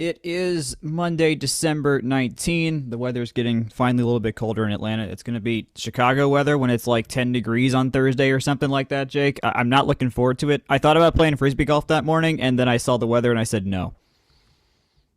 It is Monday, December 19. The weather's getting finally a little bit colder in Atlanta. It's going to be Chicago weather when it's like 10 degrees on Thursday or something like that, Jake. I'm not looking forward to it. I thought about playing frisbee golf that morning, and then I saw the weather and I said no.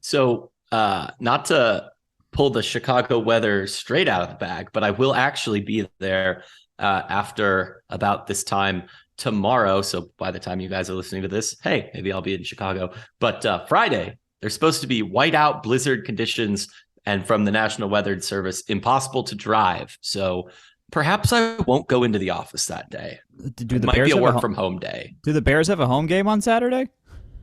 So, not to pull the Chicago weather straight out of the bag, but I will actually be there after about this time tomorrow. So, by the time you guys are listening to this, hey, maybe I'll be in Chicago. But Friday, there's supposed to be whiteout blizzard conditions, and from the National Weather Service, impossible to drive. So, perhaps I won't go into the office that day. Do It the might be Bears a have a work from home day. Do the Bears have a home game on Saturday?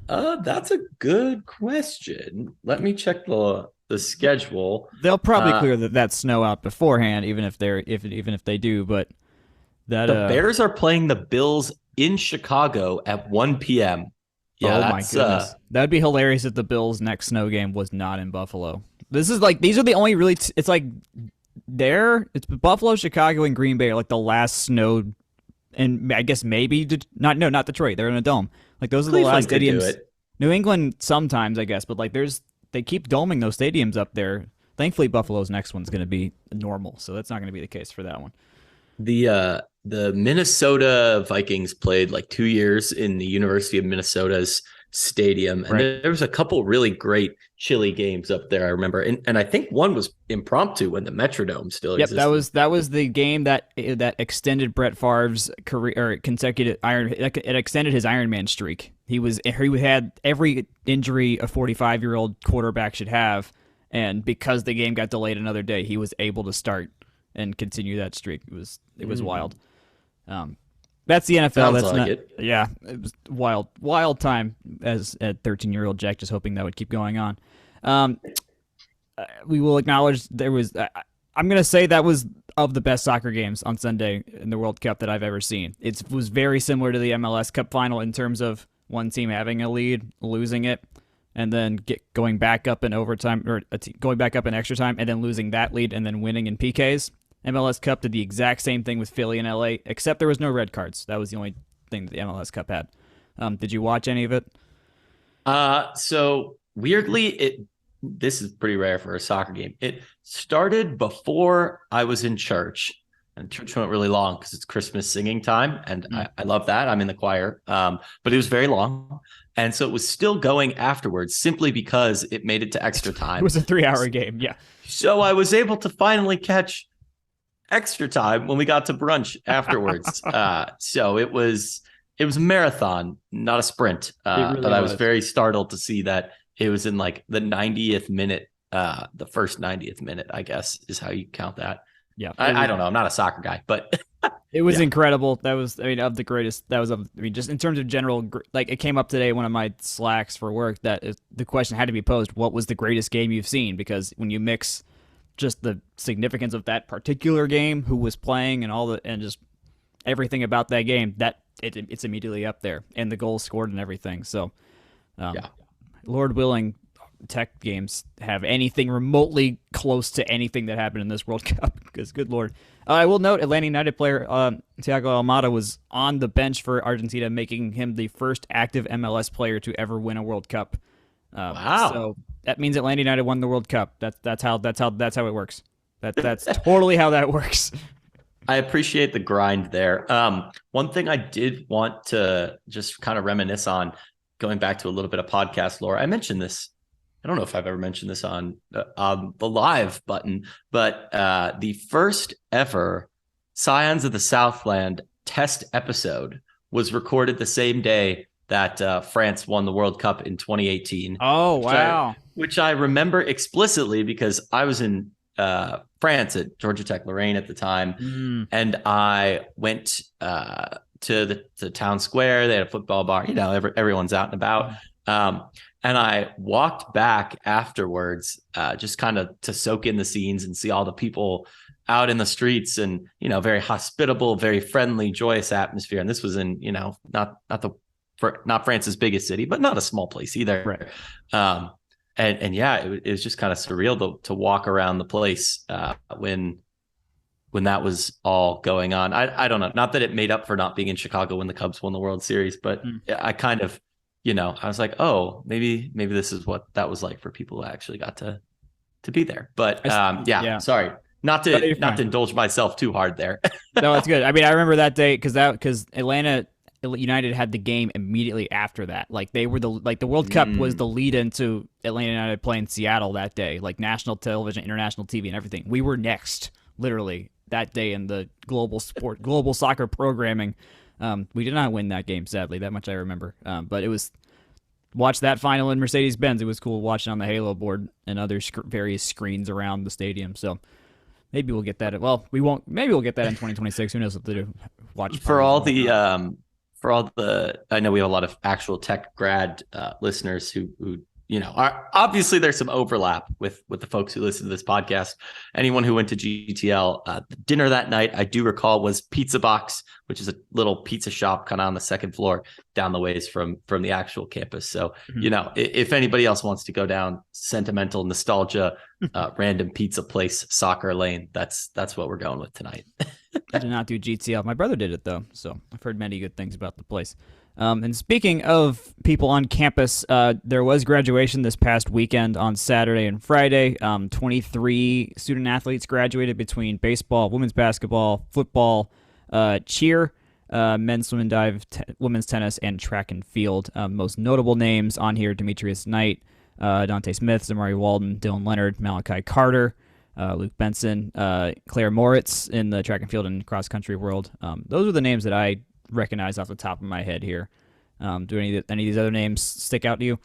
That's a good question. Let me check the schedule. They'll probably Uh, clear that snow out beforehand, even if they do. But that the Bears are playing the Bills in Chicago at 1 p.m. Yeah, oh my that's goodness, that'd be hilarious if the Bills' next snow game was not in Buffalo. This is like these are the only really. It's like it's Buffalo, Chicago, and Green Bay are like the last snowed, and I guess maybe not Detroit. They're in a dome. Like those are the last Cleveland could do stadiums. it. New England sometimes, I guess, but like they keep doming those stadiums up there. Thankfully, Buffalo's next one's going to be normal, so that's not going to be the case for that one. The Minnesota Vikings played like 2 years in the University of Minnesota's stadium, and Right. there was a couple really great chilly games up there. I remember, and I think one was impromptu when the Metrodome still Yep, existed. that was the game that extended Brett Favre's career or consecutive it extended his Ironman streak. He had every injury a 45-year-old quarterback should have, and because the game got delayed another day, he was able to start and continue that streak. It was wild. That's the NFL. Sounds That's like not. it. Yeah, it was wild time as a 13-year-old Jack, just hoping that would keep going on. Um, we will acknowledge there was. I'm gonna say that was of the best soccer games on Sunday in the World Cup that I've ever seen. It was very similar to the MLS Cup final in terms of one team having a lead, losing it, and then going back up in overtime or going back up in extra time, and then losing that lead and then winning in PKs. MLS Cup did the exact same thing with Philly and LA, except there was no red cards. That was the only thing that the MLS Cup had. Did you watch any of it? So weirdly, this is pretty rare for a soccer game. It started before I was in church, and church went really long because it's Christmas singing time, and I love that. I'm in the choir, but it was very long, and so it was still going afterwards, simply because it made it to extra It time. was a 3 hour game. Yeah. So I was able to finally catch extra time when we got to brunch afterwards. So it was a marathon, not a sprint. It really But I was was. very startled to see that it was in like the 90th minute, the first 90th minute, I guess, is how you count that. Yeah. I don't know. I'm not a soccer guy, but It was yeah. incredible. That was, I mean, of the greatest. That was, just in terms of general, like it came up today, one of my slacks for work, the question had to be posed: what was the greatest game you've seen? Because when you mix just the significance of that particular game, who was playing, and just everything about that game, it's immediately up there, and the goals scored and everything. So, Yeah. Lord willing, tech games have anything remotely close to anything that happened in this World Cup. Because good Lord, I will note Atlanta United player Thiago Almada was on the bench for Argentina, making him the first active MLS player to ever win a World Cup. Wow. So that means Atlanta United won the World Cup. That's how it works. That's totally how that works. I appreciate the grind there. One thing I did want to just kind of reminisce on, going back to a little bit of podcast lore. I mentioned this. I don't know if I've ever mentioned this on the live button, but the first ever Scions of the Southland test episode was recorded the same day that France won the World Cup in 2018. Oh wow! Which I remember explicitly because I was in France at Georgia Tech Lorraine at the time, and I went to the town square. They had a football bar. Everyone's out and about. And I walked back afterwards, just kind of to soak in the scenes and see all the people out in the streets, and very hospitable, very friendly, joyous atmosphere. And this was in not France's biggest city, but not a small place either. Right. And yeah, it was just kind of surreal to walk around the place when that was all going on. I don't know. Not that it made up for not being in Chicago when the Cubs won the World Series, but I kind of I was like, oh, maybe this is what that was like for people who actually got to be there. But yeah, Yeah, sorry, not no, to you're not fine. to indulge myself too hard there. No, it's good. I mean, I remember that day because Atlanta United had the game immediately after that. Like they were the World Cup was Mm. the lead into Atlanta United playing Seattle that day. Like national television, international TV, and everything. We were next, literally that day in the global soccer programming. We did not win that game, sadly. That much I remember. But it was watch that final in Mercedes Benz. It was cool watching on the Halo board and other various screens around the stadium. So maybe we'll get that. Well, we won't. Maybe we'll get that in 2026. Who knows what to do? Watch for parties all and the whatnot. I know we have a lot of actual tech grad listeners who are obviously there's some overlap with the folks who listen to this podcast. Anyone who went to GTL, the dinner that night, I do recall, was Pizza Box, which is a little pizza shop kind of on the second floor down the ways from the actual campus. So Mhm. if anybody else wants to go down sentimental nostalgia, random pizza place, soccer lane, that's what we're going with tonight. I did not do GTL. My brother did it though, so I've heard many good things about the place. And speaking of people on campus, there was graduation this past weekend on Saturday and Friday. 23 student athletes graduated between baseball, women's basketball, football, cheer, men's swim and dive, women's tennis, and track and field. Most notable names on here: Demetrius Knight, Dante Smith, Zamari Walden, Dylan Leonard, Malachi Carter, Luke Benson, Claire Moritz in the track and field and cross country world. Those are the names that I recognize off the top of my head here. Do any of these other names stick out to you?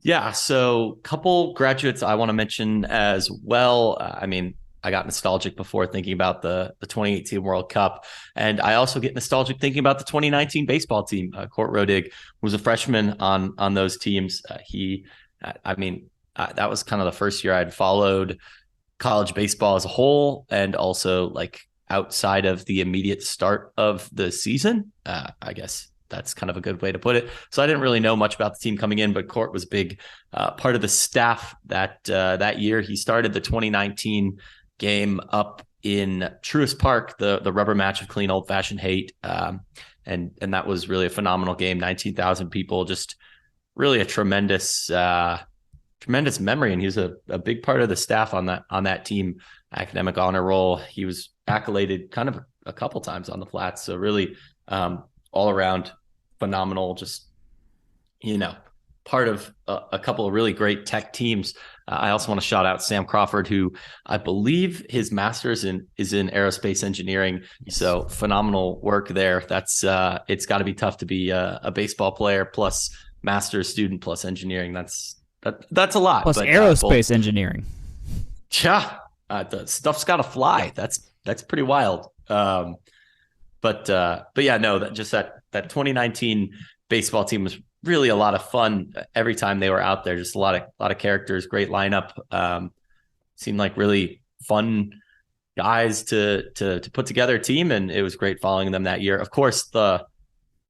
Yeah, so couple graduates I want to mention as well. I mean, I got nostalgic before thinking about the 2018 World Cup, and I also get nostalgic thinking about the 2019 baseball team. Court Rodig was a freshman on those teams. That was kind of the first year I'd followed college baseball as a whole, and also like outside of the immediate start of the season. I guess that's kind of a good way to put it. So I didn't really know much about the team coming in, but Court was a big part of the staff that year. He started the 2019 game up in Truist Park, the rubber match of clean old fashioned hate, and that was really a phenomenal game. 19,000 people, just really a tremendous memory, and he was a big part of the staff on that team. Academic honor roll. He was accoladed kind of a couple times on the flats. So really, all around phenomenal. Just part of a couple of really great tech teams. I also want to shout out Sam Crawford, who I believe his master's is in aerospace engineering. Yes. So phenomenal work there. That's it's got to be tough to be a baseball player plus master's student plus engineering. That's a lot. Plus But aerospace engineering. yeah, the stuff's got to fly. That's pretty wild. But yeah, no, that 2019 baseball team was really a lot of fun every time they were out there. Just a lot of characters, great lineup. Seemed like really fun guys to put together a team, and it was great following them that year. Of course, the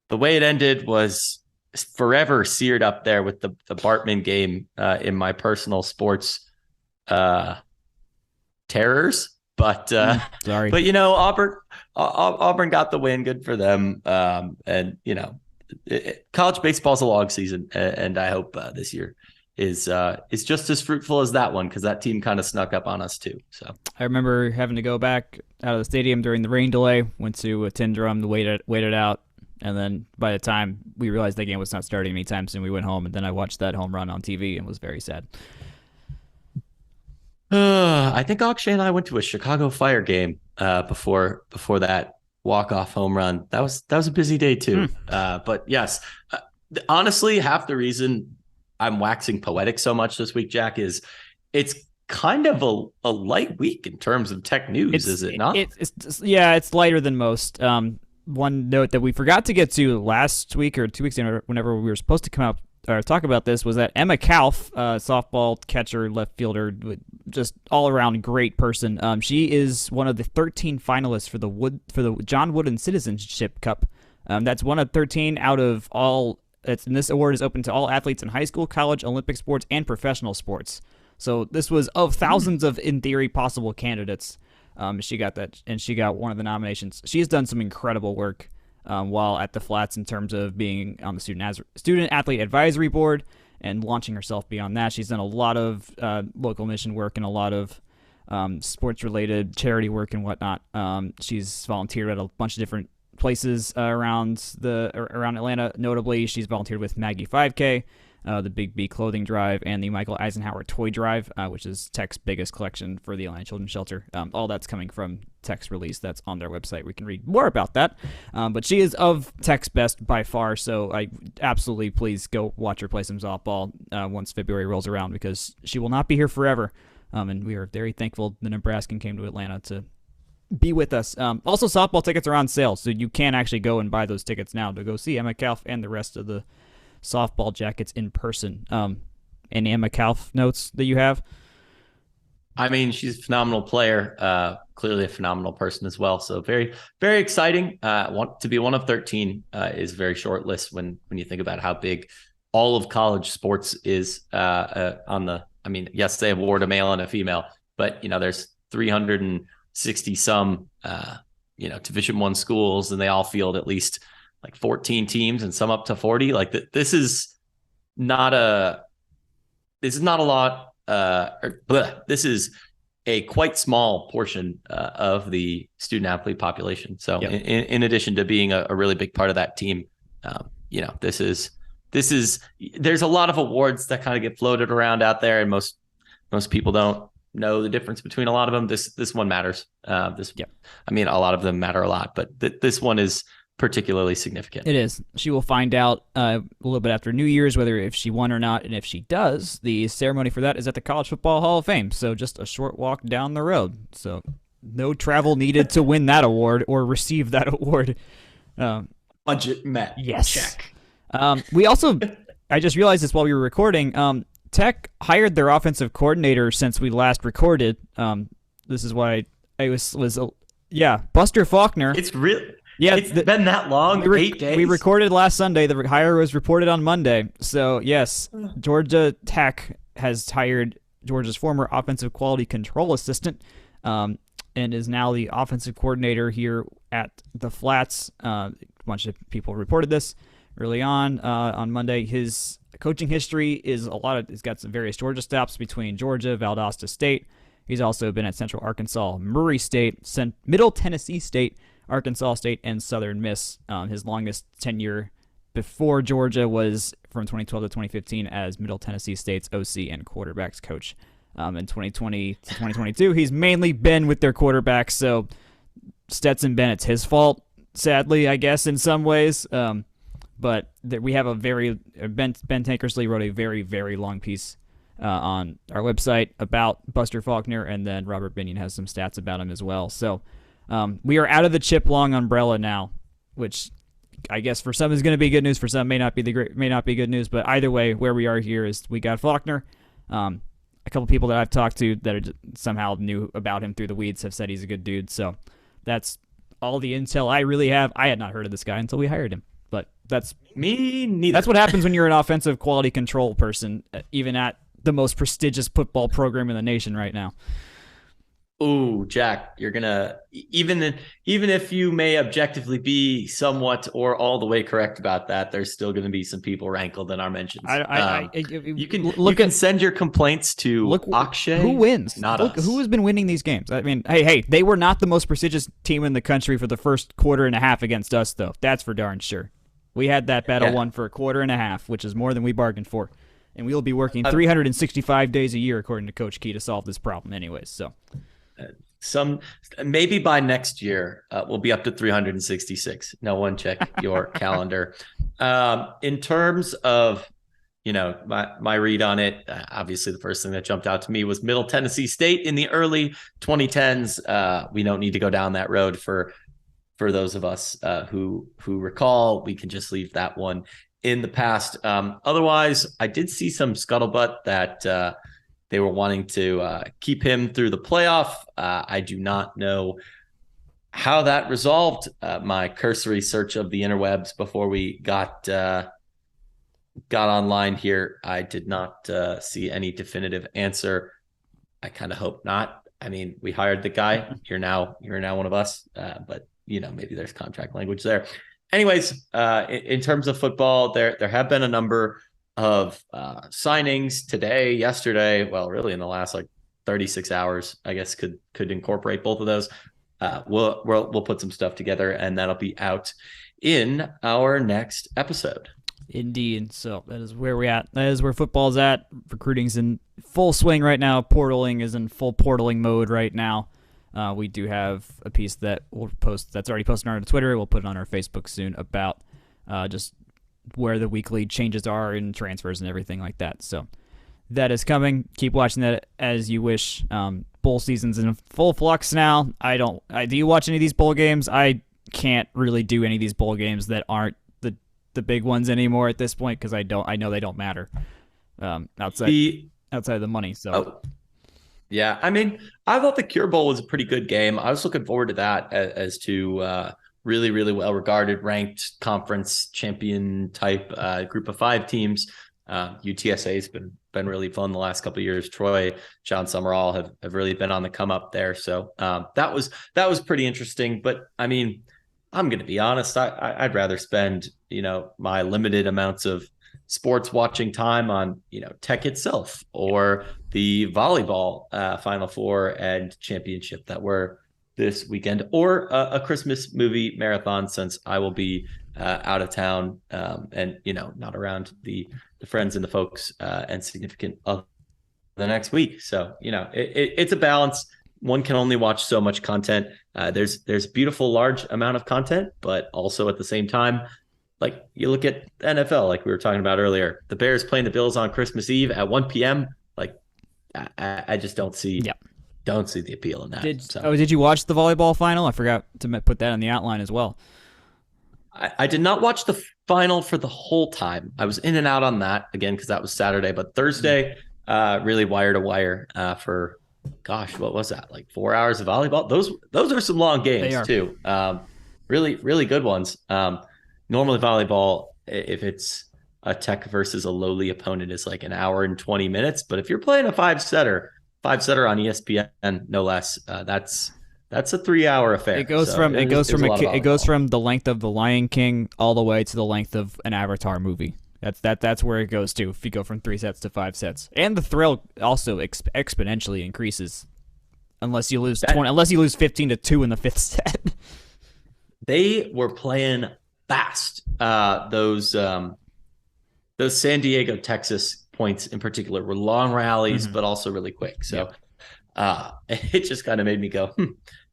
way it ended was forever seared up there with the Bartman game in my personal sports terrors. But Sorry. but Auburn got the win. Good for them. And college baseball's a long season, and I hope this year is just as fruitful as that one, because that team kind of snuck up on us too. So I remember having to go back out of the stadium during the rain delay. Went to a tin drum to wait it out, and then by the time we realized the game was not starting anytime soon, we went home. And then I watched that home run on TV and was very sad. I think Akshay and I went to a Chicago Fire game before that walk-off home run. That was a busy day too. But yes, honestly, half the reason I'm waxing poetic so much this week, Jack, is it's kind of a light week in terms of tech news, is it not? It's lighter than most. One note that we forgot to get to last week or 2 weeks ago, whenever we were supposed to come out or talk about this, was that Emma Kauf, softball catcher, left fielder, just all around great person. She is one of the 13 finalists for the John Wooden Citizenship Cup. That's one of 13 out of all. And this award is open to all athletes in high school, college, Olympic sports, and professional sports. So this was of thousands of, in theory, possible candidates. She got that, and she got one of the nominations. She's done some incredible work. while at the Flats in terms of being on the student athlete advisory board and launching herself beyond that. She's done a lot of local mission work and a lot of sports related charity work and whatnot. She's volunteered at a bunch of different places around Atlanta. Notably, she's volunteered with Maggie 5K, the Big B Clothing Drive, and the Michael Eisenhower Toy Drive, which is Tech's biggest collection for the Atlanta Children's Shelter. All that's coming from Tech's release. That's on their website. We can read more about that. But she is of Tech's best by far, so I absolutely please go watch her play some softball once February rolls around, because she will not be here forever. And we are very thankful the Nebraskan came to Atlanta to be with us. Also, softball tickets are on sale, so you can actually go and buy those tickets now to go see Emma Kauf and the rest of the softball Jackets in person. Any Emma Kauf notes that you have? I mean, she's a phenomenal player, clearly a phenomenal person as well. So very, very exciting. Want to be one of 13 is a very short list when you think about how big all of college sports is on the. I mean, yes, they award a male and a female, but there's 360 some Division I schools, and they all field at least like 14 teams and some up to 40. Like this is not a lot. This is a quite small portion of the student athlete population. So yep. in addition to being a really big part of that team, there's a lot of awards that kind of get floated around out there, and most people don't know the difference between a lot of them. This one matters. Yep. I mean, a lot of them matter a lot, but this one is particularly significant. It is. She will find out a little bit after New Year's whether if she won or not, and if she does, the ceremony for that is at the College Football Hall of Fame, so just a short walk down the road. So no travel needed to win that award or receive that award. Budget met. Yes. Check. We also, I just realized this while we were recording, Tech hired their offensive coordinator since we last recorded. This is why I was Buster Faulkner. It's really... Yeah, it's been that long, 8 days. We recorded last Sunday. The hire was reported on Monday. So, yes, Georgia Tech has hired Georgia's former offensive quality control assistant and is now the offensive coordinator here at the Flats. A bunch of people reported this early on Monday. His coaching history is he's got some various Georgia stops between Georgia, Valdosta State. He's also been at Central Arkansas, Murray State, Middle Tennessee State, Arkansas State, and Southern Miss. His longest tenure before Georgia was from 2012 to 2015 as Middle Tennessee State's OC and quarterbacks coach. In 2020 to 2022, he's mainly been with their quarterbacks, so Stetson Bennett's his fault, sadly, I guess, in some ways. But we have Ben Tankersley wrote a very, very long piece on our website about Buster Faulkner, and then Robert Binion has some stats about him as well. So we are out of the chip long umbrella now, which I guess for some is going to be good news. For some may not be good news. But either way, where we are here is we got Faulkner. A couple people that I've talked to that somehow knew about him through the weeds have said he's a good dude. So that's all the intel I really have. I had not heard of this guy until we hired him. But that's me neither. That's what happens when you're an offensive quality control person, even at the most prestigious football program in the nation right now. Ooh, Jack, you're gonna even if you may objectively be somewhat or all the way correct about that, there's still going to be some people rankled in our mentions. You can send your complaints to Akshay. Who wins? Not us. Who has been winning these games? I mean, hey, they were not the most prestigious team in the country for the first quarter and a half against us, though. That's for darn sure. We had that battle won for a quarter and a half, which is more than we bargained for. And we will be working 365 days a year, according to Coach Key, to solve this problem anyways. So, maybe by next year, we'll be up to 366. No one check your calendar. In terms of, my read on it, obviously the first thing that jumped out to me was Middle Tennessee State in the early 2010s. We don't need to go down that road for those of us who recall. We can just leave that one in the past. Otherwise, I did see some scuttlebutt that they were wanting to keep him through the playoff. I do not know how that resolved. My cursory search of the interwebs before we got online here, I did not see any definitive answer. I kind of hope not. I mean, we hired the guy. You're now one of us, but maybe there's contract language there. anyways, in terms of football, there have been a number of signings today, yesterday. Well, really in the last like 36 hours, I guess could incorporate both of those. We'll put some stuff together, and that'll be out in our next episode. Indeed. So that is where we're at. That is where football's at. Recruiting's in full swing right now. Portaling is in full portaling mode right now. We do have a piece that we'll post that's already posted on our Twitter. We'll put it on our Facebook soon about just where the weekly changes are and transfers and everything like that. So that is coming. Keep watching that as you wish. Bowl season's in full flux now. Do you watch any of these bowl games? I can't really do any of these bowl games that aren't the big ones anymore at this point because I know they don't matter outside of the money. So. Oh. Yeah, I mean, I thought the Cure Bowl was a pretty good game. I was looking forward to that as to really, really well-regarded, ranked conference champion type group of 5 teams. UTSA has been really fun the last couple of years. Troy, John Summerall have really been on the come up there. So that was pretty interesting. But I mean, I'm going to be honest. I'd rather spend my limited amounts of sports watching time on Tech itself or the volleyball Final Four and championship that were this weekend, or a Christmas movie marathon, since I will be out of town and not around the friends and the folks and significant of the next week. So it's a balance. One can only watch so much content. There's beautiful large amount of content, but also at the same time, like you look at NFL, like we were talking about earlier, the Bears playing the Bills on Christmas Eve at 1 p.m. Like I just don't see the appeal in that. Did you watch the volleyball final? I forgot to put that on the outline as well. I did not watch the final for the whole time. I was in and out on that again because that was Saturday, but Thursday, really wire to wire for, gosh, what was that? Like 4 hours of volleyball. Those are some long games too. Really, really good ones. Normally volleyball, if it's a Tech versus a lowly opponent, is like an hour and 20 minutes. But if you're playing a five setter on ESPN, no less, that's a 3-hour affair. It goes from the length of The Lion King all the way to the length of an Avatar movie. That's where it goes to if you go from 3 sets to 5 sets. And the thrill also exponentially increases unless you lose 15-2 in the 5th set. They were playing fast. Those San Diego, Texas points in particular were long rallies, but also really quick. So it just kind of made me go,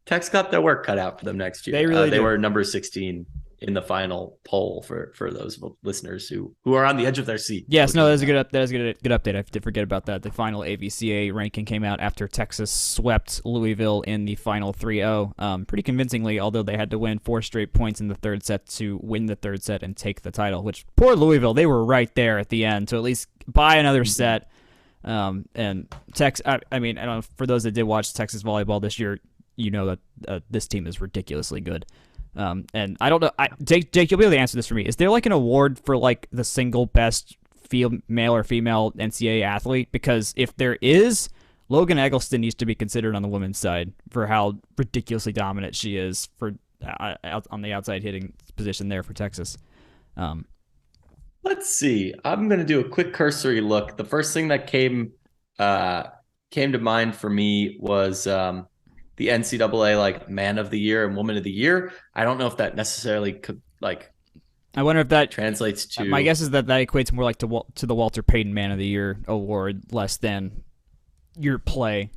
Tech's got their work cut out for them next year. They were number 16 in the final poll for those listeners who are on the edge of their seat. Yes, no, that was a good update. I did forget about that. The final AVCA ranking came out after Texas swept Louisville in the final 3-0, pretty convincingly, although they had to win 4 straight points in the 3rd set to win the 3rd set and take the title, which poor Louisville, they were right there at the end to at least buy another set. And Tex, I mean, I don't know, for those that did watch Texas volleyball this year, that this team is ridiculously good. And I don't know, Jake, you'll be able to answer this for me. Is there like an award for like the single best male or female NCAA athlete? Because if there is, Logan Eggleston needs to be considered on the women's side for how ridiculously dominant she is for on the outside hitting position there for Texas. Let's see. I'm going to do a quick cursory look. The first thing that came to mind for me was the NCAA like Man of the Year and Woman of the Year. I don't know if that necessarily could like. I wonder if that translates to. My guess is that equates more like to the Walter Payton Man of the Year award, less than your play,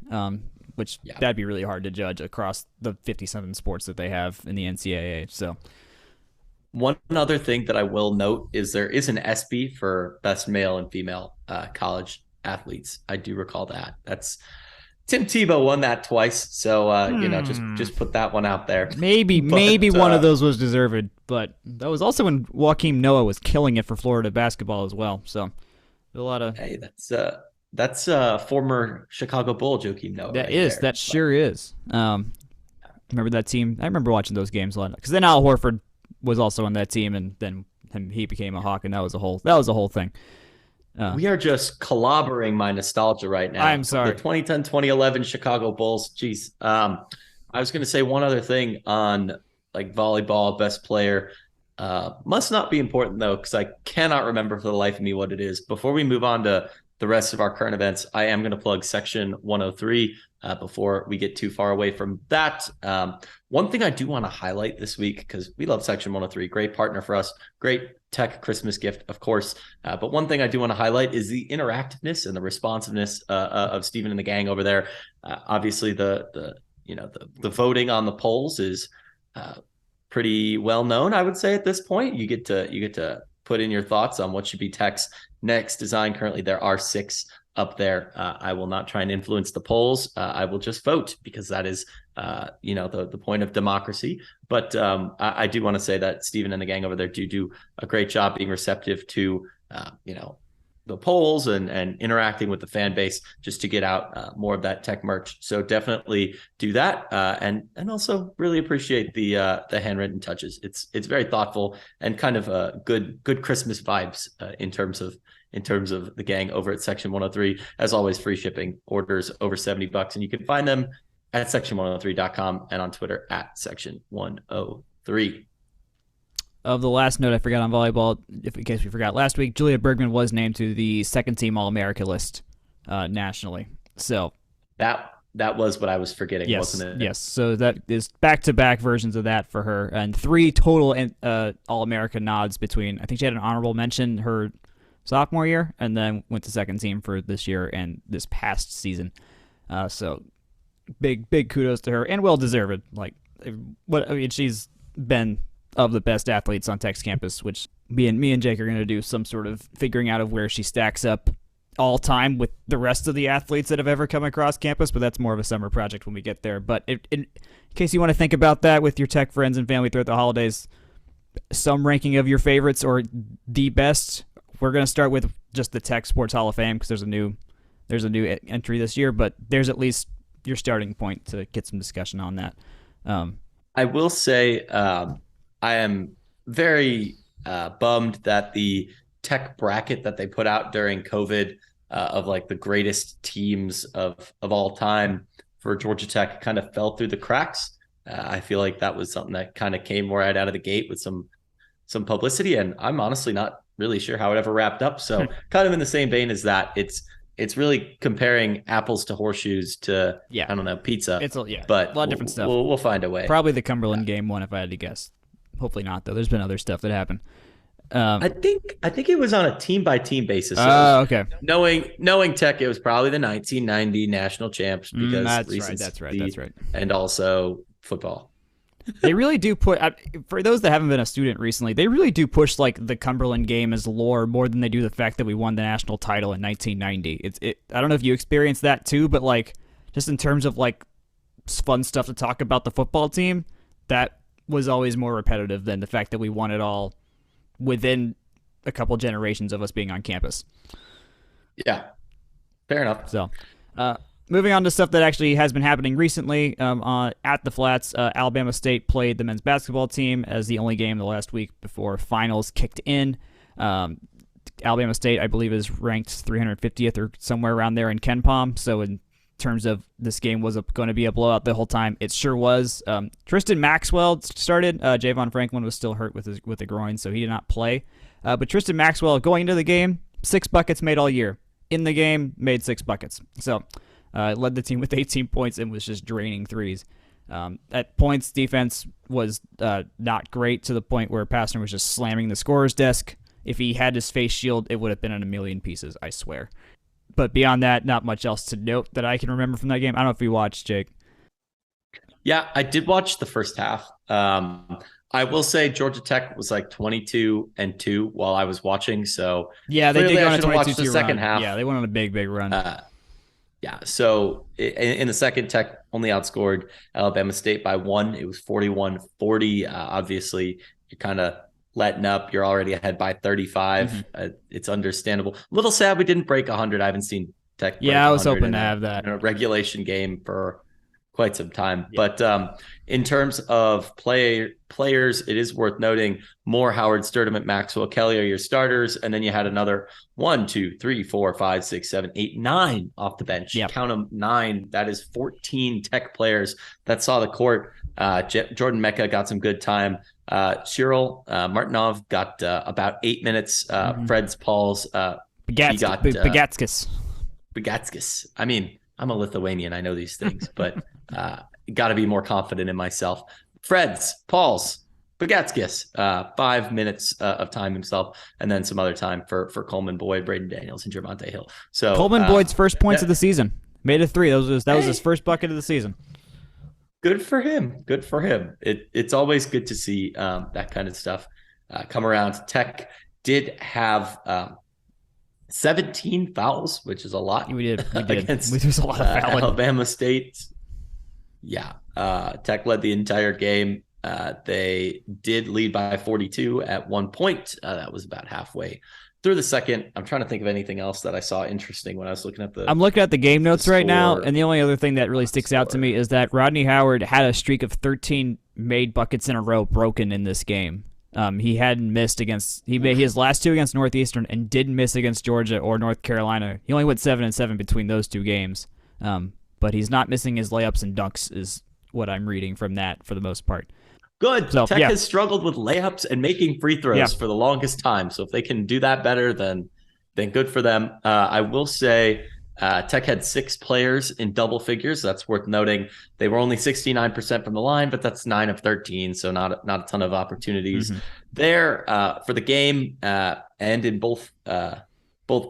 which that'd be really hard to judge across the 57 sports that they have in the NCAA. So. One other thing that I will note is there is an ESPY for best male and female college athletes. I do recall that. That's Tim Tebow won that twice, so just put that one out there. Maybe one of those was deserved, but that was also when Joakim Noah was killing it for Florida basketball as well. So a lot of that's former Chicago Bull Joakim Noah. That sure is. Remember that team? I remember watching those games a lot because then Al Horford was also on that team, and then he became a Hawk, and that was a whole thing. We are just collaborating my nostalgia right now. I'm sorry. The 2010-2011 Chicago Bulls. Jeez. I was going to say one other thing on like volleyball best player. Must not be important though, because I cannot remember for the life of me what it is. Before we move on to the rest of our current events, I am going to plug section 103 before we get too far away from that. One thing I do want to highlight this week, because we love section 103, great partner for us, great tech Christmas gift, of course. But one thing I do want to highlight is the interactiveness and the responsiveness of Stephen and the gang over there. Obviously, the voting on the polls is pretty well known, I would say, at this point. You get to put in your thoughts on what should be tech's next design. Currently, there are 6 up there. I will not try and influence the polls. I will just vote, because that is, the point of democracy. But I do want to say that Stephen and the gang over there do a great job being receptive to, the polls and interacting with the fan base, just to get out more of that tech merch. So definitely do that, and also really appreciate the handwritten touches. It's very thoughtful and kind of good Christmas vibes in terms of the gang over at Section 103. As always, free shipping, orders over $70, and you can find them at section103.com and on Twitter at section103. Of the last note I forgot on volleyball, in case we forgot last week, Julia Bergmann was named to the second team All-America list nationally. So that was what I was forgetting, yes, wasn't it? Yes. So that is back-to-back versions of that for her, and 3 total All-America nods between. I think she had an honorable mention her sophomore year, and then went to second team for this year and this past season. So big kudos to her, and well deserved. She's been of the best athletes on Tech's campus, which me and Jake are going to do some sort of figuring out of where she stacks up all time with the rest of the athletes that have ever come across campus, but that's more of a summer project when we get there. But in case you want to think about that with your Tech friends and family throughout the holidays, some ranking of your favorites or the best, we're going to start with just the Tech Sports Hall of Fame, because there's a new entry this year, but there's at least your starting point to get some discussion on that. I will say, I am very bummed that the tech bracket that they put out during COVID of like the greatest teams of all time for Georgia Tech kind of fell through the cracks. I feel like that was something that kind of came right out of the gate with some publicity, and I'm honestly not really sure how it ever wrapped up. So kind of in the same vein as that, it's really comparing apples to horseshoes to, I don't know, pizza. But a lot of different stuff. We'll find a way. Probably the Cumberland game one, if I had to guess. Hopefully not, though. There's been other stuff that happened. I think it was on a team by team basis. Oh, okay. Knowing Tech, it was probably the 1990 national champs, because that's right. And also football. They really do put, for those that haven't been a student recently, they really do push like the Cumberland game as lore more than they do the fact that we won the national title in 1990. I don't know if you experienced that too, but like just in terms of like fun stuff to talk about the football team, that was always more repetitive than the fact that we won it all within a couple generations of us being on campus. Yeah, fair enough. So, moving on to stuff that actually has been happening recently, at the Flats, Alabama State played the men's basketball team as the only game the last week before finals kicked in. Alabama State, I believe, is ranked 350th or somewhere around there in KenPom, so in terms of this game was going to be a blowout the whole time, it sure was. Tristan Maxwell started. Javon Franklin was still hurt with the groin, so he did not play. But Tristan Maxwell, going into the game, 6 buckets made all year. In the game, made 6 buckets. So led the team with 18 points and was just draining threes. At points, defense was not great, to the point where Pastner was just slamming the scorer's desk. If he had his face shield, it would have been in a million pieces, I swear. But beyond that, not much else to note that I can remember from that game. I don't know if you watched, Jake. Yeah, I did watch the first half. I will say Georgia Tech was like 22-2 while I was watching. So yeah, they did go on a 22-2 the second half. Yeah, they went on a big run. Yeah, so in the second, Tech only outscored Alabama State by 1. It was 41-40. Obviously, you're kind of letting up. You're already ahead by 35. Mm-hmm. It's understandable. A little sad we didn't break 100. I haven't seen Tech break I was hoping to have that in a regulation game for quite some time. Yeah. But in terms of players, it is worth noting more Howard Sturdivant, Maxwell Kelly are your starters, and then you had another 1, 2, 3, 4, 5, 6, 7, 8, 9 off the bench. Yep. Count them, 9. That is 14 Tech players that saw the court. Jordan Mecca got some good time. Cyril Martinov got about 8 minutes. Fred's Paul's he got Bagatskis. Bagatskis. I mean, I'm a Lithuanian. I know these things, but got to be more confident in myself. Fred's Paul's Bagatskis, 5 minutes of time himself, and then some other time for Coleman Boyd, Braden Daniels, and Javante Hill. So Coleman Boyd's first points of the season. Made a 3. That was his first bucket of the season. Good for him. Good for him. It's always good to see that kind of stuff come around. Tech did have 17 fouls, which is a lot. We did. Against There's a lot of fouling. Alabama State. Yeah. Tech led the entire game. They did lead by 42 at one point. That was about halfway through the second. I'm trying to think of anything else that I saw interesting when I was looking at I'm looking at the game notes right now, and the only other thing that really sticks out to me is that Rodney Howard had a streak of 13 made buckets in a row broken in this game. He hadn't missed he made his last 2 against Northeastern and didn't miss against Georgia or North Carolina. He only went 7-7 between those 2 games. But he's not missing his layups and dunks is what I'm reading from that for the most part. Good. So, Tech has struggled with layups and making free throws for the longest time. So if they can do that better, then good for them. I will say Tech had 6 players in double figures. That's worth noting. They were only 69% from the line, but that's 9 of 13. So not a ton of opportunities there for the game and in both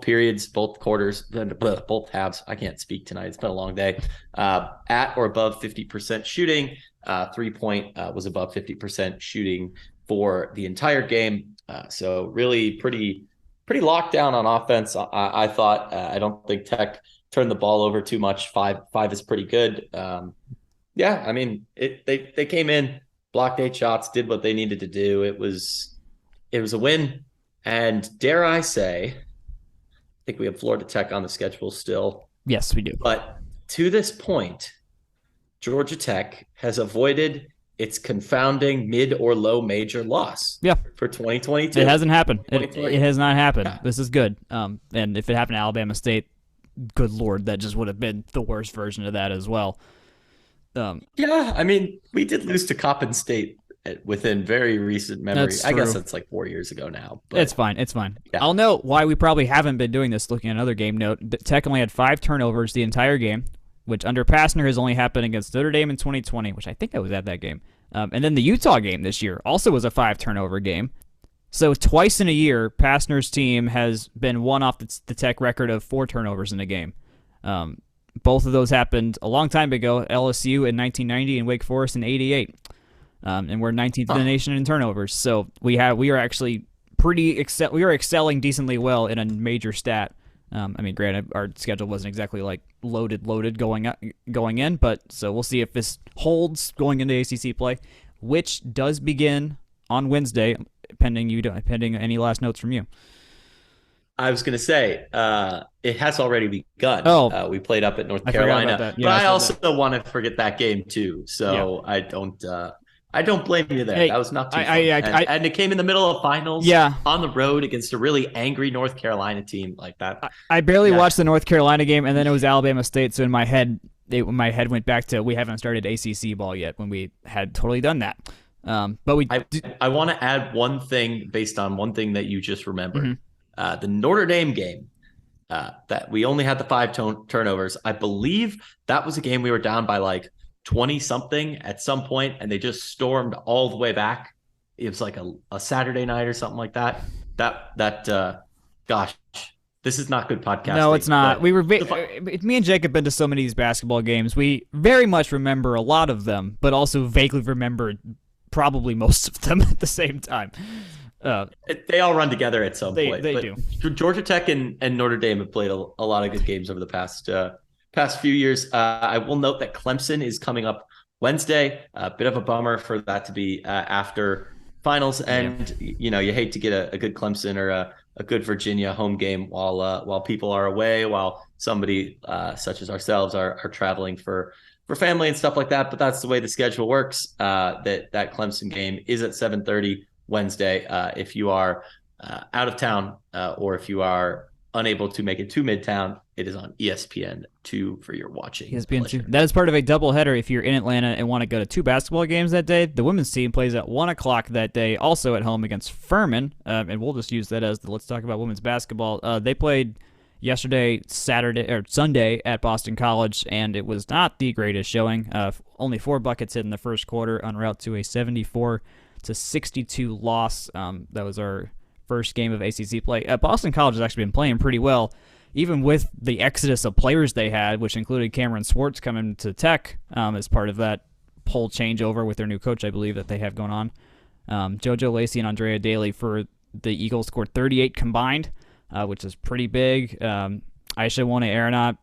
periods, both quarters, both halves. I can't speak tonight. It's been a long day. At or above 50% shooting. 3-point was above 50% shooting for the entire game. So really pretty locked down on offense. I thought. I don't think Tech turned the ball over too much. Five is pretty good. I mean, they came in, blocked 8 shots, did what they needed to do. It was a win. And dare I say, I think we have Florida Tech on the schedule still. Yes, we do. But to this point, Georgia Tech has avoided its confounding mid or low major loss for 2022. It hasn't happened. It has not happened. Yeah. This is good. And if it happened to Alabama State, good Lord, that just would have been the worst version of that as well. I mean, we did lose to Coppin State within very recent memory. I guess that's like 4 years ago now. But it's fine. Yeah. I'll note why we probably haven't been doing this, looking at another game note. Tech only had 5 turnovers the entire game, which under Pastner has only happened against Notre Dame in 2020, which I think I was at that game. And then the Utah game this year also was a 5-turnover game. So twice in a year, Pastner's team has been one off the Tech record of 4 turnovers in a game. Both of those happened a long time ago, LSU in 1990 and Wake Forest in 88. And we're 19th in the nation in turnovers. So we are actually we are excelling decently well in a major stat. I mean, granted, our schedule wasn't exactly like loaded going in, but so we'll see if this holds going into ACC play, which does begin on Wednesday, pending any last notes from you. I was going to say it has already begun. We played up at North Carolina, but I also want to forget that game too. So I don't blame you there. Hey, that was not too fun. And it came in the middle of finals on the road against a really angry North Carolina team like that. I barely watched the North Carolina game, and then it was Alabama State. So in my head, went back to we haven't started ACC ball yet when we had totally done that. But I want to add one thing based on one thing that you just remembered. The Notre Dame game that we only had the 5 turnovers. I believe that was a game we were down by like 20-something at some point, and they just stormed all the way back. It was like a Saturday night or something like that. Gosh, this is not good podcasting. No, it's not. Me and Jake have been to so many of these basketball games. We very much remember a lot of them, but also vaguely remember probably most of them at the same time. They all run together at some point. They do. Georgia Tech and Notre Dame have played a lot of good games over the past few years. I will note that Clemson is coming up Wednesday. A bit of a bummer for that to be after finals, and you hate to get a good Clemson or a good Virginia home game while people are away, while somebody such as ourselves are traveling for family and stuff like that. But that's the way the schedule works. That Clemson game is at 7:30 Wednesday. If you are out of town or if you are unable to make it to Midtown, it is on ESPN2 for your watching ESPN2. pleasure. That is part of a doubleheader if you're in Atlanta and want to go to 2 basketball games that day. The women's team plays at 1 o'clock that day, also at home against Furman. And we'll just use that as the let's talk about women's basketball. They played yesterday, Sunday at Boston College, and it was not the greatest showing. Only 4 buckets hit in the first quarter, en route to a 74-62 loss. That was our first game of ACC play. Boston College has actually been playing pretty well, even with the exodus of players they had, which included Cameron Swartz coming to Tech as part of that whole changeover with their new coach, I believe, that they have going on. JoJo Lacey and Andrea Daly for the Eagles scored 38 combined, which is pretty big. Aisha Wone-Arenat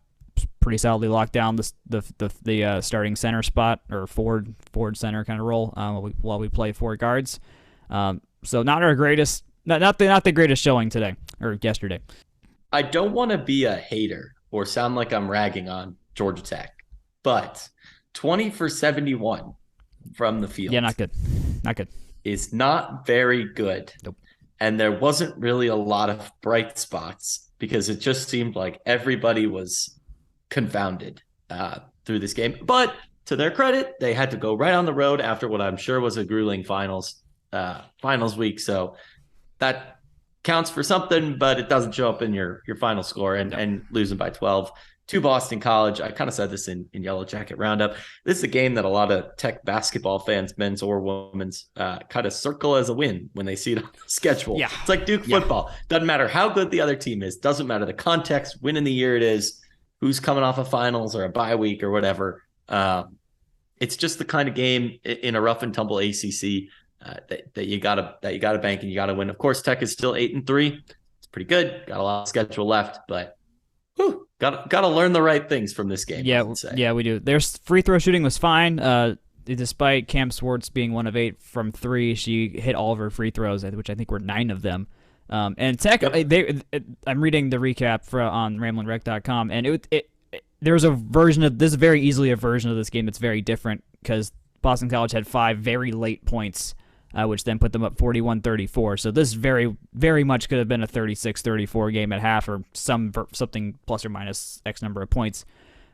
pretty solidly locked down the starting center spot, or forward center kind of role while we play 4 guards. So not our greatest, not the greatest showing today or yesterday. I don't want to be a hater or sound like I'm ragging on Georgia Tech, but 20 for 71 from the field. Yeah, not good. Not good. Is not very good. Nope. And there wasn't really a lot of bright spots because it just seemed like everybody was confounded through this game. But to their credit, they had to go right on the road after what I'm sure was a grueling finals week. So that counts for something, but it doesn't show up in your final score and losing by 12 to Boston College. I kind of said this in Yellow Jacket Roundup. This is a game that a lot of Tech basketball fans, men's or women's, kind of circle as a win when they see it on the schedule. Yeah. It's like Duke football. Doesn't matter how good the other team is. Doesn't matter the context, when in the year it is, who's coming off of finals or a bye week or whatever. It's just the kind of game in a rough and tumble ACC that you gotta bank and you gotta win. Of course, Tech is still 8-3. It's pretty good. Got a lot of schedule left, but gotta learn the right things from this game. Yeah, we do. Their free throw shooting was fine. Despite Cam Swartz being 1 of 8 from 3, she hit all of her free throws, which I think were 9 of them. And Tech, I'm reading the recap on RamblinWrec.com, and there's a version of this, very easily a version of this game that's very different because Boston College had 5 very late points, which then put them up 41-34. So this very, very much could have been a 36-34 game at half, or something plus or minus X number of points.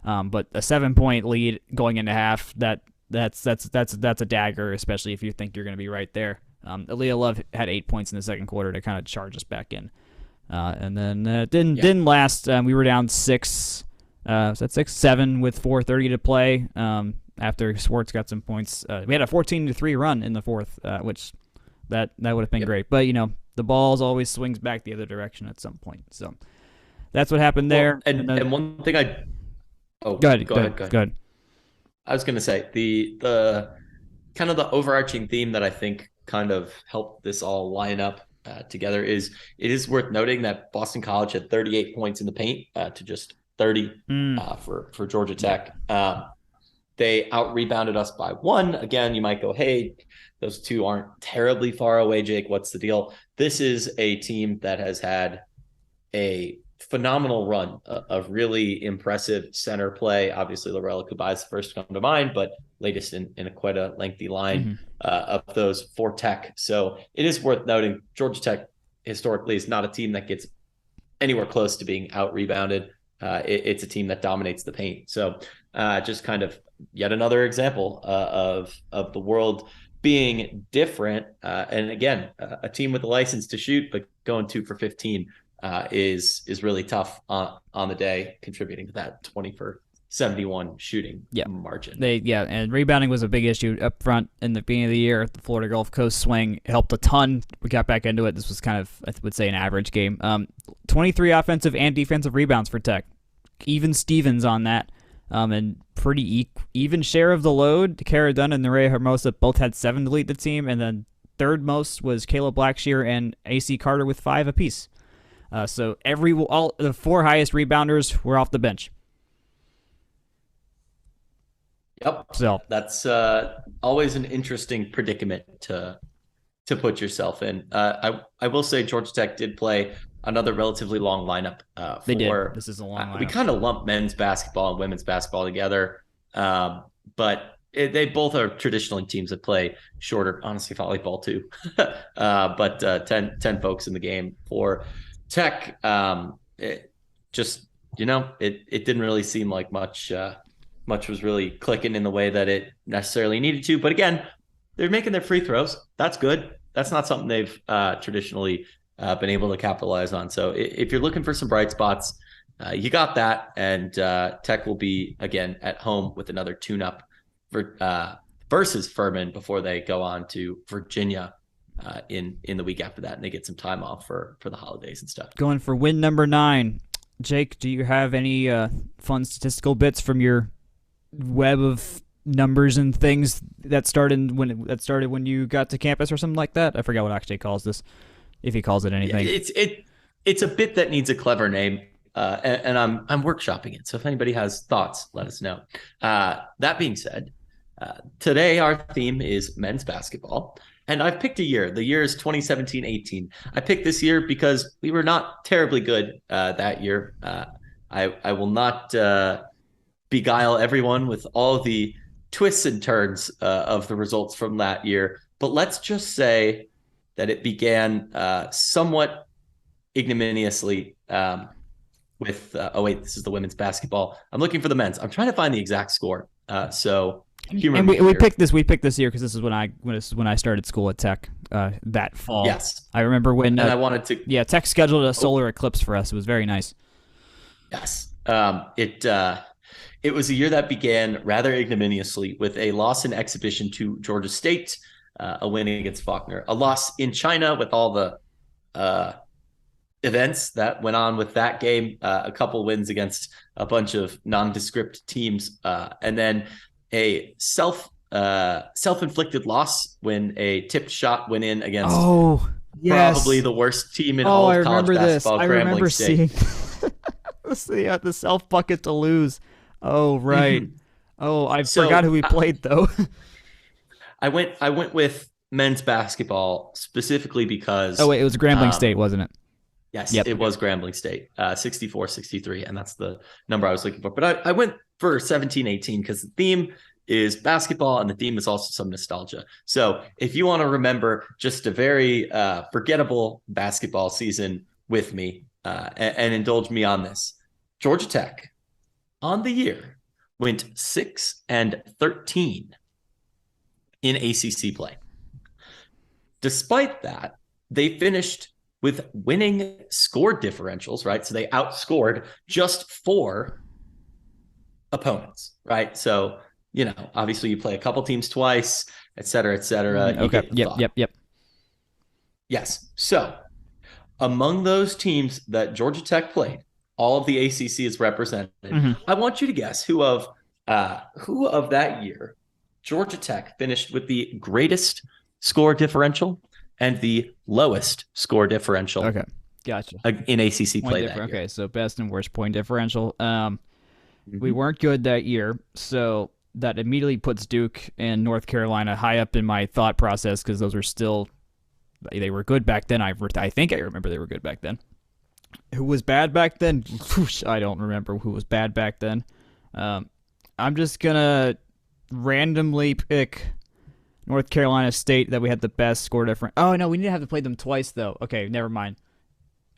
But a 7-point lead going into half, that's a dagger, especially if you think you're going to be right there. Aaliyah Love had 8 points in the second quarter to kind of charge us back in, and then didn't last. We were down 6. Was that 6-7 with 4:30 to play? After Swartz got some points, we had a 14-3 run in the fourth, which that would have been great. But the ball always swings back the other direction at some point. So that's what happened there. Well, and one thing go ahead. I was going to say the kind of the overarching theme that I think kind of helped this all line up together is it is worth noting that Boston College had 38 points in the paint to just 30 for Georgia Tech. They out-rebounded us by 1. Again, you might go, hey, those two aren't terribly far away, Jake. What's the deal? This is a team that has had a phenomenal run of really impressive center play. Obviously, Lorella Kubai is the first to come to mind, but latest in quite a lengthy line of those for Tech. So it is worth noting Georgia Tech historically is not a team that gets anywhere close to being out-rebounded. It's a team that dominates the paint. So just kind of yet another example of the world being different. And again, a team with a license to shoot, but going 2 for 15 is really tough on the day, contributing to that 20 for 71 shooting margin. And rebounding was a big issue up front in the beginning of the year. The Florida Gulf Coast swing helped a ton. We got back into it. This was kind of, I would say, an average game. 23 offensive and defensive rebounds for Tech. Even Stevens on that. And pretty even share of the load. Cara Dunn and Nerea Hermosa both had 7 to lead the team, and then third most was Kayla Blackshear and AC Carter with 5 apiece. So all the 4 highest rebounders were off the bench. Yep. So that's always an interesting predicament to put yourself in. I will say Georgia Tech did play another relatively long lineup. They did. This is a long lineup. We kind of lump men's basketball and women's basketball together, but they both are traditionally teams that play shorter. Honestly, volleyball too, but 10 folks in the game for Tech. Just it didn't really seem like much was really clicking in the way that it necessarily needed to. But again, they're making their free throws. That's good. That's not something they've traditionally been able to capitalize on. So if you're looking for some bright spots, you got that. And Tech will be, again, at home with another tune-up versus Furman before they go on to Virginia in the week after that. And they get some time off for the holidays and stuff. Going for win number 9. Jake, do you have any fun statistical bits from your web of numbers and things that started when you got to campus or something like that? I forgot what Akshay calls this, if he calls it anything. It's a bit that needs a clever name, and I'm workshopping it. So if anybody has thoughts, let us know. That being said, today our theme is men's basketball, and I've picked a year. The year is 2017-18. I picked this year because we were not terribly good that year. I will not beguile everyone with all the twists and turns of the results from that year. But let's just say that it began somewhat ignominiously with, this is the women's basketball. I'm looking for the men's. I'm trying to find the exact score. So and we picked this year because this is when I started school at Tech that fall. Yes. I remember when I wanted to. Yeah, Tech scheduled a solar eclipse for us. It was very nice. Yes. It was a year that began rather ignominiously with a loss in exhibition to Georgia State, a win against Faulkner, a loss in China with all the events that went on with that game, a couple wins against a bunch of nondescript teams, and then a self-inflicted loss when a tipped shot went in against probably the worst team in all of college basketball. I remember seeing the self bucket to lose. Oh, right. Oh, I forgot who we played, though. I went with men's basketball specifically because... Oh, wait, it was Grambling State, wasn't it? Yes, It was Grambling State, 64-63, and that's the number I was looking for. But I went for 17-18 because the theme is basketball, and the theme is also some nostalgia. So if you want to remember just a very forgettable basketball season with me and indulge me on this, Georgia Tech on the year went 6-13 in ACC play. Despite that, they finished with winning score differentials, right? So they outscored just 4 opponents, right? So, obviously you play a couple teams twice, et cetera, et cetera. Okay. Yep. Yes. So among those teams that Georgia Tech played, all of the ACC is represented. Mm-hmm. I want you to guess who of that year Georgia Tech finished with the greatest score differential and the lowest score differential. Okay, gotcha. In ACC play that year. Okay, so best and worst point differential. We weren't good that year, so that immediately puts Duke and North Carolina high up in my thought process because those were they were good back then. I think I remember they were good back then. Who was bad back then? I don't remember who was bad back then. I'm just going to randomly pick North Carolina State that we had the best score difference. Oh, no, we didn't have to play them twice, though. Okay, never mind.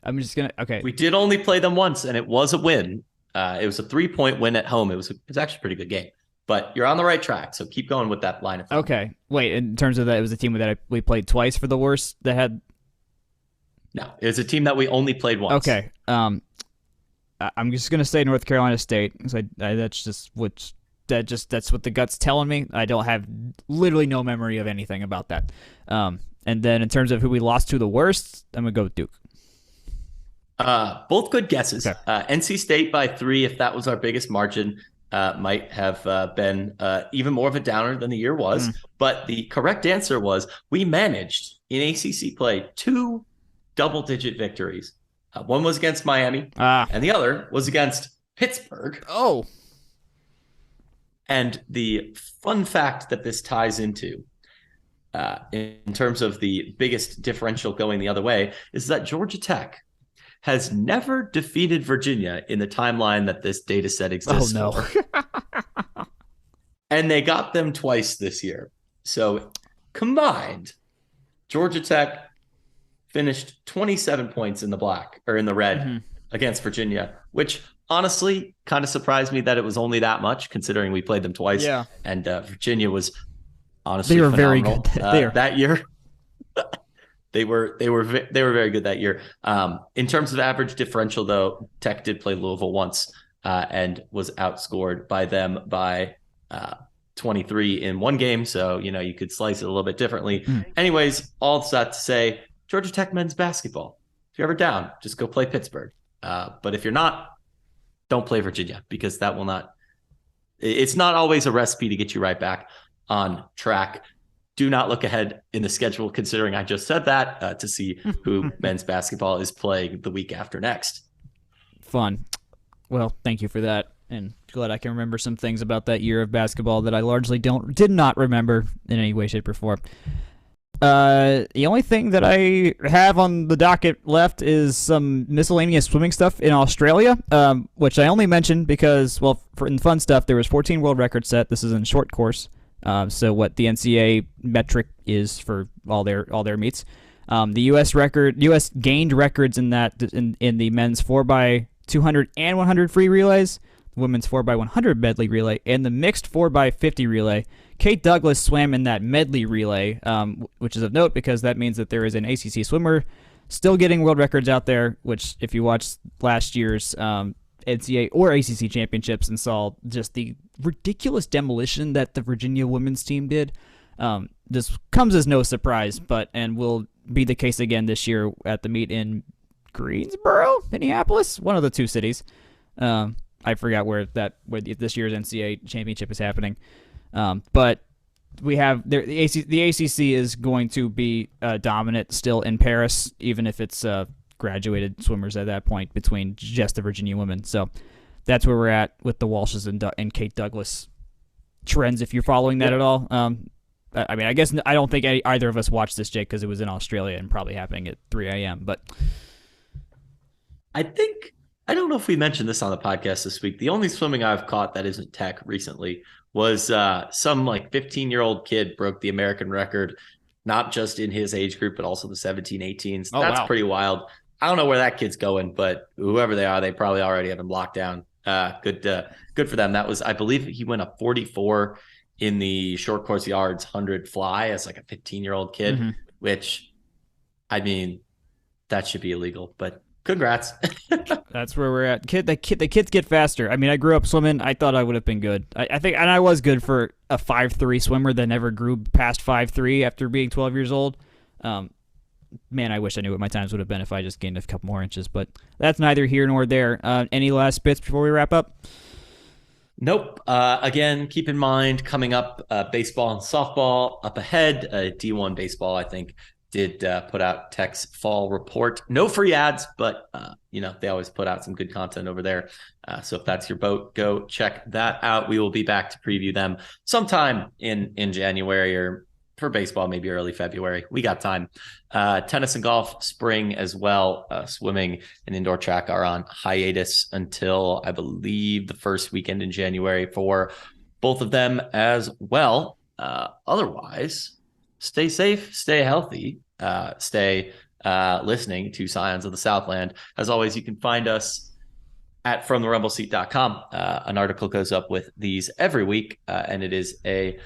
I'm just going to... Okay. We did only play them once, and it was a win. It was a 3-point win at home. It was actually a pretty good game. But you're on the right track, so keep going with that line of thought. Okay. Wait, in terms of that, it was a team that we played twice for the worst that had... No, it was a team that we only played once. Okay. I'm just gonna say North Carolina State. That's what the gut's telling me. I don't have literally no memory of anything about that. And then in terms of who we lost to the worst, I'm gonna go with Duke. Both good guesses. Okay. NC State by 3, if that was our biggest margin, might have been even more of a downer than the year was. But the correct answer was we managed in ACC play 2 double-digit victories. One was against Miami, and the other was against Pittsburgh. Oh. And the fun fact that this ties into, in terms of the biggest differential going the other way, is that Georgia Tech has never defeated Virginia in the timeline that this data set exists for. And they got them twice this year. So combined, Georgia Tech finished 27 points in the red against Virginia, which honestly kind of surprised me that it was only that much, considering we played them twice. Yeah. And Virginia was honestly They were phenomenal very good. that year. They were very good that year. In terms of average differential, though, Tech did play Louisville once and was outscored by them by 23 in one game. So, you could slice it a little bit differently. Anyways, all that to say, Georgia Tech men's basketball. If you're ever down, just go play Pittsburgh. But if you're not, don't play Virginia, because that will not. It's not always a recipe to get you right back on track. Do not look ahead in the schedule, considering I just said that, to see who men's basketball is playing the week after next. Fun. Well, thank you for that, and glad I can remember some things about that year of basketball that I largely did not remember in any way, shape, or form. The only thing that I have on the docket left is some miscellaneous swimming stuff in Australia, which I only mentioned because, well, in fun stuff, there was 14 world records set. This is in short course. So what the NCAA metric is for all their meets. The U.S. gained records in the men's 4x200 and 100 free relays, the women's 4x100 medley relay, and the mixed 4x50 relay. Kate Douglas swam in that medley relay, which is of note because that means that there is an ACC swimmer still getting world records out there, which if you watched last year's NCAA or ACC championships and saw just the ridiculous demolition that the Virginia women's team did, this comes as no surprise, and will be the case again this year at the meet in Greensboro, Minneapolis, one of the two cities. I forgot where this year's NCAA championship is happening. But we have the ACC is going to be dominant still in Paris, even if it's graduated swimmers at that point between just the Virginia women. So that's where we're at with the Walshes and Kate Douglas trends. If you're following that at all, I mean, I guess I don't think either of us watched this, Jake, because it was in Australia and probably happening at 3 a.m. But I don't know if we mentioned this on the podcast this week. The only swimming I've caught that isn't Tech recently was some 15-year-old kid broke the American record, not just in his age group, but also the 17-18s. Oh, that's wow. Pretty wild. I don't know where that kid's going, but whoever they are, they probably already have him locked down. Good for them. That was, I believe he went up 44 in the short course yards 100 fly as like a 15-year-old kid, which, I mean, that should be illegal, but congrats. That's where we're at. The kids get faster. I mean, I grew up swimming. I thought I would have been good. I think, and I was good for a 5'3" swimmer that never grew past 5'3" after being 12 years old. Man, I wish I knew what my times would have been if I just gained a couple more inches, but that's neither here nor there. Any last bits before we wrap up? Nope. Again, keep in mind, coming up, baseball and softball up ahead. D1 baseball, I think, did put out Tech's fall report. No free ads, but they always put out some good content over there. So if that's your boat, go check that out. We will be back to preview them sometime in January, or for baseball, maybe early February. We got time. Tennis and golf, spring as well. Swimming and indoor track are on hiatus until, I believe, the first weekend in January for both of them as well. Otherwise, stay safe, stay healthy, stay listening to Scions of the Southland. As always, you can find us at fromtherumbleseat.com. An article goes up with these every week, and it is a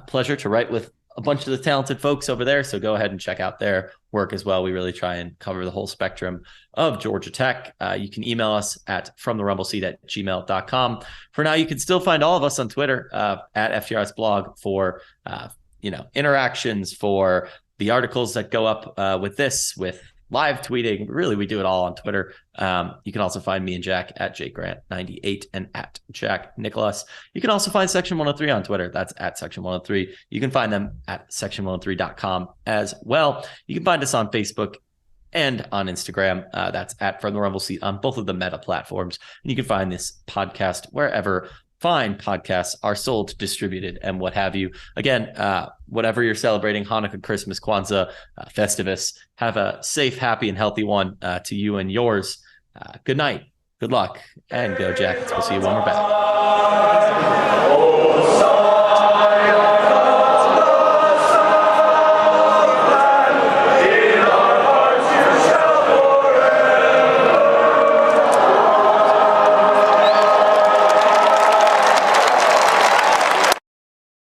pleasure to write with a bunch of the talented folks over there. So go ahead and check out their work as well. We really try and cover the whole spectrum of Georgia Tech. You can email us at fromtherumbleseat@gmail.com. For now, you can still find all of us on Twitter at FTRS blog for interactions, for the articles that go up with live tweeting. Really, we do it all on Twitter. You can also find me and Jack at JakeGrant98 and at Jack Nicholas. You can also find Section 103 on Twitter. That's at Section 103. You can find them at section103.com as well. You can find us on Facebook and on Instagram. That's at From the Rumble Seat on both of the Meta platforms. And you can find this podcast wherever fine podcasts are sold, distributed, and what have you. Again, whatever you're celebrating, Hanukkah, Christmas, Kwanzaa, Festivus, have a safe, happy, and healthy one to you and yours. Good night, good luck, and go Jackets. We'll see you when we're back.